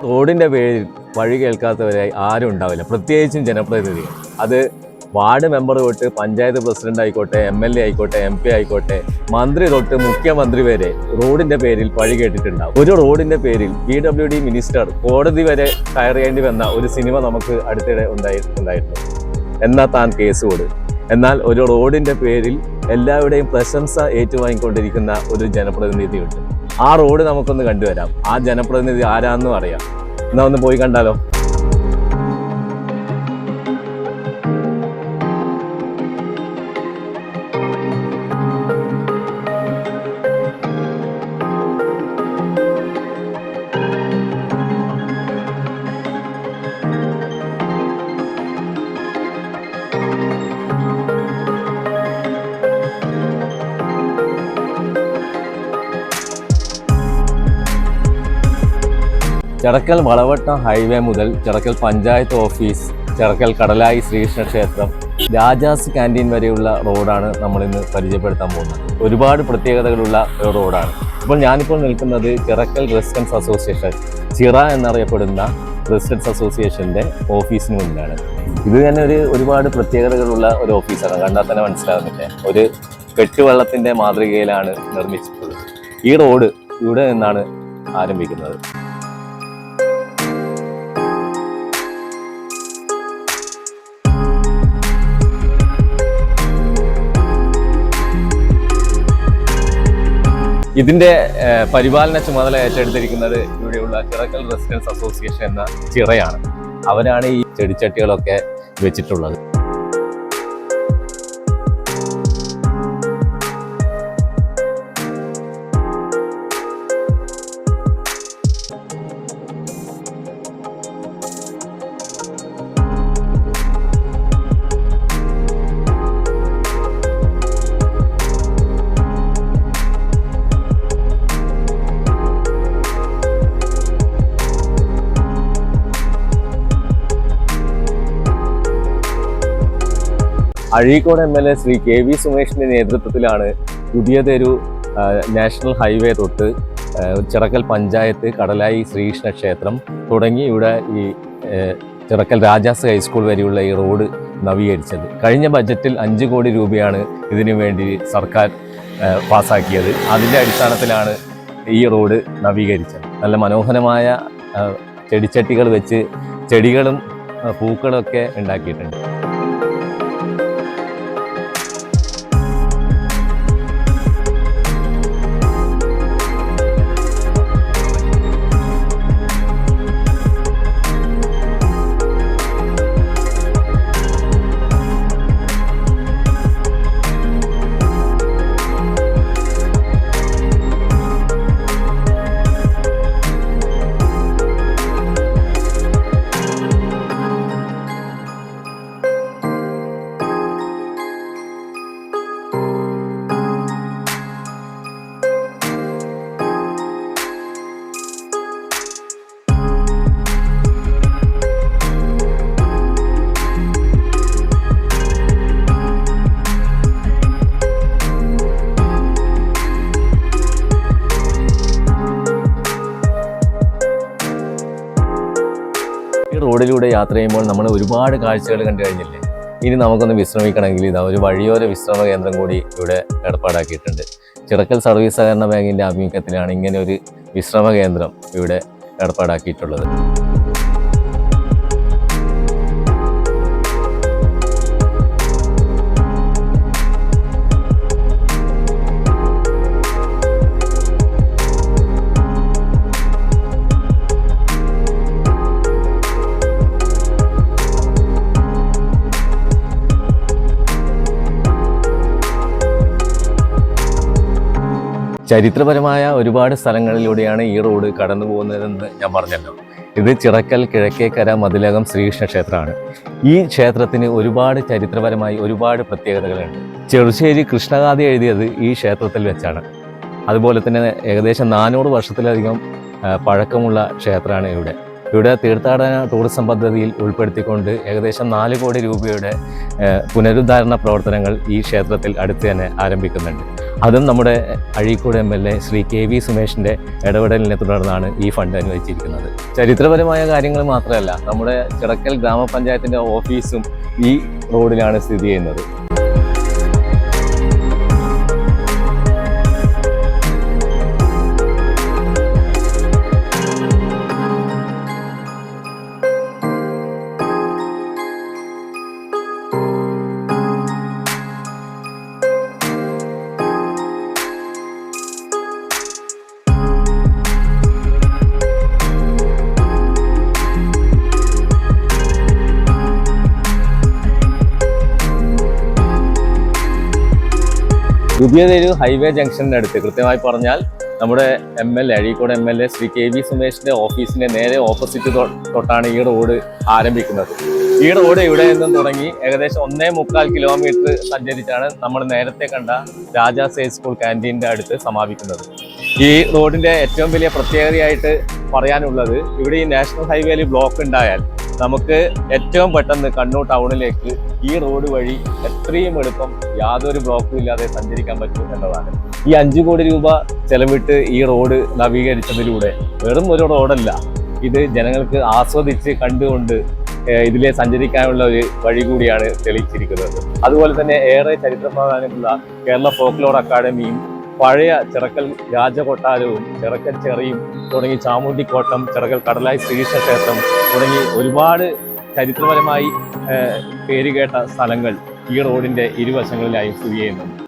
റോഡിൻ്റെ പേരിൽ വഴി കേൾക്കാത്തവരായി ആരും ഉണ്ടാവില്ല, പ്രത്യേകിച്ചും ജനപ്രതിനിധികൾ. അത് വാർഡ് മെമ്പർ തൊട്ട് പഞ്ചായത്ത് പ്രസിഡന്റ് ആയിക്കോട്ടെ, MLA ആയിക്കോട്ടെ, MP ആയിക്കോട്ടെ, മന്ത്രി തൊട്ട് മുഖ്യമന്ത്രി വരെ റോഡിൻ്റെ പേരിൽ വഴി കേട്ടിട്ടുണ്ടാവും. ഒരു റോഡിൻ്റെ പേരിൽ PWD മിനിസ്റ്റർ കോടതി വരെ കയറേണ്ടി വന്ന ഒരു സിനിമ നമുക്ക് അടുത്തിടെ ഉണ്ടായിരുന്നു. എന്നാൽ താൻ കേസ് കൊടു. എന്നാൽ ഒരു റോഡിൻ്റെ പേരിൽ എല്ലാവരുടെയും പ്രശംസ ഏറ്റുവാങ്ങിക്കൊണ്ടിരിക്കുന്ന ഒരു ജനപ്രതിനിധിയുണ്ട്. ആ റോഡ് നമുക്കൊന്ന് കണ്ടുവരാം. ആ ജനപ്രതിനിധി ആരാന്നും അറിയാം. എന്നാ ഒന്ന് പോയി കണ്ടാലോ? ചിറക്കൽ വളവട്ടം ഹൈവേ മുതൽ ചിറക്കൽ പഞ്ചായത്ത് ഓഫീസ്, ചിറക്കൽ കടലായി ശ്രീകൃഷ്ണ ക്ഷേത്രം, രാജാസ് ക്യാൻറ്റീൻ വരെയുള്ള റോഡാണ് നമ്മളിന്ന് പരിചയപ്പെടുത്താൻ പോകുന്നത്. ഒരുപാട് പ്രത്യേകതകളുള്ള ഒരു റോഡാണ്. ഇപ്പോൾ ഞാനിപ്പോൾ നിൽക്കുന്നത് ചിറക്കൽ റെസിഡൻസ് അസോസിയേഷൻ, ചിറ എന്നറിയപ്പെടുന്ന റെസിഡൻസ് അസോസിയേഷൻ്റെ ഓഫീസിന് മുന്നിലാണ്. ഇത് തന്നെ ഒരുപാട് പ്രത്യേകതകളുള്ള ഒരു ഓഫീസാണ്. കണ്ടാൽ തന്നെ മനസ്സിലാകുന്നില്ലേ, ഒരു കെട്ടുവള്ളത്തിൻ്റെ മാതൃകയിലാണ് നിർമ്മിച്ചിട്ടുള്ളത്. ഈ റോഡ് ഇവിടെ നിന്നാണ് ആരംഭിക്കുന്നത്. ഇതിന്റെ പരിപാലന ചുമതല ഏറ്റെടുത്തിരിക്കുന്നത് ഇവിടെയുള്ള ചിറക്കൽ റെസിഡൻസ് അസോസിയേഷൻ എന്ന ചിറയാണ്. അവരാണ് ഈ ചെടിച്ചട്ടികളൊക്കെ വെച്ചിട്ടുള്ളത്. അഴീക്കോട് MLA ശ്രീ KV സുമേഷിന്റെ നേതൃത്വത്തിലാണ് പുതിയതൊരു നാഷണൽ ഹൈവേ തൊട്ട് ചിറക്കൽ പഞ്ചായത്ത്, കടലായി ശ്രീകൃഷ്ണ ക്ഷേത്രം തുടങ്ങി ഇവിടെ ഈ ചിറക്കൽ രാജാസ് ഹൈസ്കൂൾ വരെയുള്ള ഈ റോഡ് നവീകരിച്ചത്. കഴിഞ്ഞ ബജറ്റിൽ 5 കോടി രൂപയാണ് ഇതിനു വേണ്ടി സർക്കാർ പാസ്സാക്കിയത്. അതിൻ്റെ അടിസ്ഥാനത്തിലാണ് ഈ റോഡ് നവീകരിച്ചത്. നല്ല മനോഹരമായ ചെടിച്ചട്ടികൾ വെച്ച് ചെടികളും പൂക്കളൊക്കെ ഉണ്ടാക്കിയിട്ടുണ്ട്. ഈ റോഡിലൂടെ യാത്ര ചെയ്യുമ്പോൾ നമ്മൾ ഒരുപാട് കാഴ്ചകൾ കണ്ടു കഴിഞ്ഞില്ലേ. ഇനി നമുക്കൊന്ന് വിശ്രമിക്കണമെങ്കിൽ ഇതാ ഒരു വഴിയോര വിശ്രമ കേന്ദ്രം കൂടി ഇവിടെ ഏർപ്പാടാക്കിയിട്ടുണ്ട്. ചിറക്കൽ സർവീസ് സഹകരണ ബാങ്കിൻ്റെ ആഭിമുഖ്യത്തിലാണ് ഇങ്ങനെ ഒരു വിശ്രമ കേന്ദ്രം ഇവിടെ ഏർപ്പാടാക്കിയിട്ടുള്ളത്. ചരിത്രപരമായ ഒരുപാട് സ്ഥലങ്ങളിലൂടെയാണ് ഈ റോഡ് കടന്നു പോകുന്നതെന്ന് ഞാൻ പറഞ്ഞല്ലോ. ഇത് ചിറക്കൽ കിഴക്കേക്കര മതിലകം ശ്രീകൃഷ്ണ ക്ഷേത്രമാണ്. ഈ ക്ഷേത്രത്തിന് ഒരുപാട് ചരിത്രപരമായി ഒരുപാട് പ്രത്യേകതകളുണ്ട്. ചെറുശ്ശേരി കൃഷ്ണഗാഥ എഴുതിയത് ഈ ക്ഷേത്രത്തിൽ വെച്ചാണ്. അതുപോലെ തന്നെ ഏകദേശം 400 വർഷത്തിലധികം പഴക്കമുള്ള ക്ഷേത്രമാണ് ഇവിടെ. ഇവിടെ തീർത്ഥാടന ടൂറിസം പദ്ധതിയിൽ ഉൾപ്പെടുത്തിക്കൊണ്ട് ഏകദേശം 4 കോടി രൂപയുടെ പുനരുദ്ധാരണ പ്രവർത്തനങ്ങൾ ഈ ക്ഷേത്രത്തിൽ അടുത്ത് തന്നെ ആരംഭിക്കുന്നുണ്ട്. അതും നമ്മുടെ അഴീക്കോട് MLA ശ്രീ KV സുമേഷിൻ്റെ ഇടപെടലിനെ തുടർന്നാണ് ഈ ഫണ്ട് അനുവദിച്ചിരിക്കുന്നത്. ചരിത്രപരമായ കാര്യങ്ങൾ മാത്രമല്ല, നമ്മുടെ ചിറക്കൽ ഗ്രാമപഞ്ചായത്തിൻ്റെ ഓഫീസും ഈ റോഡിലാണ് സ്ഥിതി ചെയ്യുന്നത്. പുതിയതൊരു ഹൈവേ ജംഗ്ഷൻ്റെ അടുത്ത്, കൃത്യമായി പറഞ്ഞാൽ നമ്മുടെ MLA Azhikode MLA Shri KV സുമേഷിൻ്റെ ഓഫീസിൻ്റെ നേരെ ഓപ്പോസിറ്റ് തൊട്ടാണ് ഈ റോഡ് ആരംഭിക്കുന്നത്. ഈ റോഡ് ഇവിടെ നിന്നും തുടങ്ങി ഏകദേശം 1.25 കിലോമീറ്റർ സഞ്ചരിച്ചാണ് നമ്മൾ നേരത്തെ കണ്ട രാജാസ് ഹൈസ്കൂൾ ക്യാൻറ്റീൻ്റെ അടുത്ത് സമാപിക്കുന്നത്. ഈ റോഡിൻ്റെ ഏറ്റവും വലിയ പ്രത്യേകതയായിട്ട് പറയാനുള്ളത്, ഇവിടെ ഈ നാഷണൽ ഹൈവേയിൽ ബ്ലോക്ക് ഉണ്ടായാൽ നമുക്ക് ഏറ്റവും പെട്ടെന്ന് കണ്ണൂർ ടൗണിലേക്ക് ഈ റോഡ് വഴി എത്രയും എളുപ്പം യാതൊരു ബ്ലോക്കും ഇല്ലാതെ സഞ്ചരിക്കാൻ പറ്റും എന്നതാണ്. ഈ 5 കോടി രൂപ ചെലവിട്ട് ഈ റോഡ് നവീകരിച്ചതിലൂടെ വെറും ഒരു റോഡല്ല, ഇത് ജനങ്ങൾക്ക് ആസ്വദിച്ച് കണ്ടുകൊണ്ട് ഇതിലെ സഞ്ചരിക്കാനുള്ള ഒരു വഴി കൂടിയാണ് തെളിയിച്ചിരിക്കുന്നത്. അതുപോലെ തന്നെ ഏറെ ചരിത്ര പ്രാധാന്യമുള്ള കേരള ഫോക്ലോർ അക്കാദമിയും പഴയ ചിറക്കൽ രാജകൊട്ടാരവും ചിറക്കൽ ചെറിയും തുടങ്ങി ചാമുണ്ടിക്കോട്ടം, ചിറക്കൽ കടലായി ശ്രീകൃഷ്ണ ക്ഷേത്രം തുടങ്ങി ഒരുപാട് ചരിത്രപരമായി പേരുകേട്ട സ്ഥലങ്ങൾ ഈ റോഡിൻ്റെ ഇരുവശങ്ങളിലായി സ്ഥിതി ചെയ്യുന്നുണ്ട്.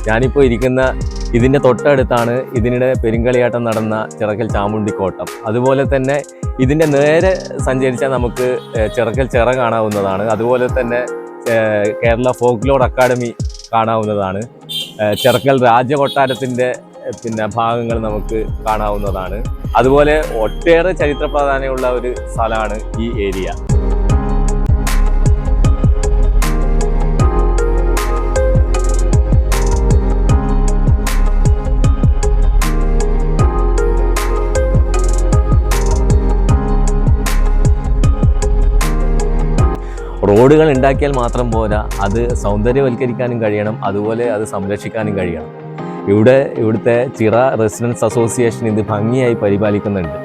ഞാനിപ്പോൾ ഇരിക്കുന്ന ഇതിൻ്റെ തൊട്ടടുത്താണ് ഇതിനിടെ പെരുങ്കളിയാട്ടം നടന്ന ചിറക്കൽ ചാമുണ്ടിക്കോട്ടം. അതുപോലെ തന്നെ ഇതിൻ്റെ നേരെ സഞ്ചരിച്ചാൽ നമുക്ക് ചിറക്കൽ ചിറ കാണാവുന്നതാണ്. അതുപോലെ തന്നെ കേരള ഫോക്ലോർ അക്കാദമി കാണാവുന്നതാണ്. ചിറക്കൽ രാജകൊട്ടാരത്തിൻ്റെ ഭാഗങ്ങൾ നമുക്ക് കാണാവുന്നതാണ്. അതുപോലെ ഒട്ടേറെ ചരിത്ര പ്രാധാന്യമുള്ള ഒരു സ്ഥലമാണ് ഈ ഏരിയ. റോഡുകൾ ഉണ്ടാക്കിയാൽ മാത്രം പോരാ, അത് സൗന്ദര്യവൽക്കരിക്കാനും കഴിയണം, അതുപോലെ അത് സംരക്ഷിക്കാനും കഴിയണം. ഇവിടുത്തെ ചിറ റെസിഡൻസ് അസോസിയേഷൻ ഇത് ഭംഗിയായി പരിപാലിക്കുന്നുണ്ട്.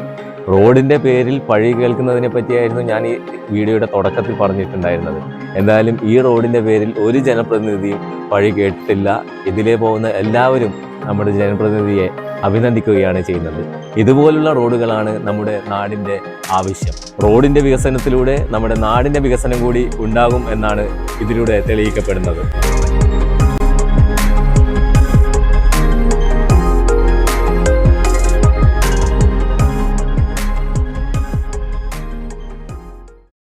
റോഡിൻ്റെ പേരിൽ പഴി കേൾക്കുന്നതിനെ പറ്റിയായിരുന്നു ഞാൻ ഈ വീഡിയോയുടെ തുടക്കത്തിൽ പറഞ്ഞിട്ടുണ്ടായിരുന്നത്. എന്തായാലും ഈ റോഡിൻ്റെ പേരിൽ ഒരു ജനപ്രതിനിധിയും പഴി കേട്ടിട്ടില്ല. ഇതിലേ പോകുന്ന എല്ലാവരും നമ്മുടെ ജനപ്രതിനിധിയെ അഭിനന്ദിക്കുകയാണ് ചെയ്യുന്നത്. ഇതുപോലുള്ള റോഡുകളാണ് നമ്മുടെ നാടിൻ്റെ ആവശ്യം. റോഡിൻ്റെ വികസനത്തിലൂടെ നമ്മുടെ നാടിൻ്റെ വികസനം കൂടി ഉണ്ടാകും എന്നാണ് ഇതിലൂടെ തെളിയിക്കപ്പെടുന്നത്.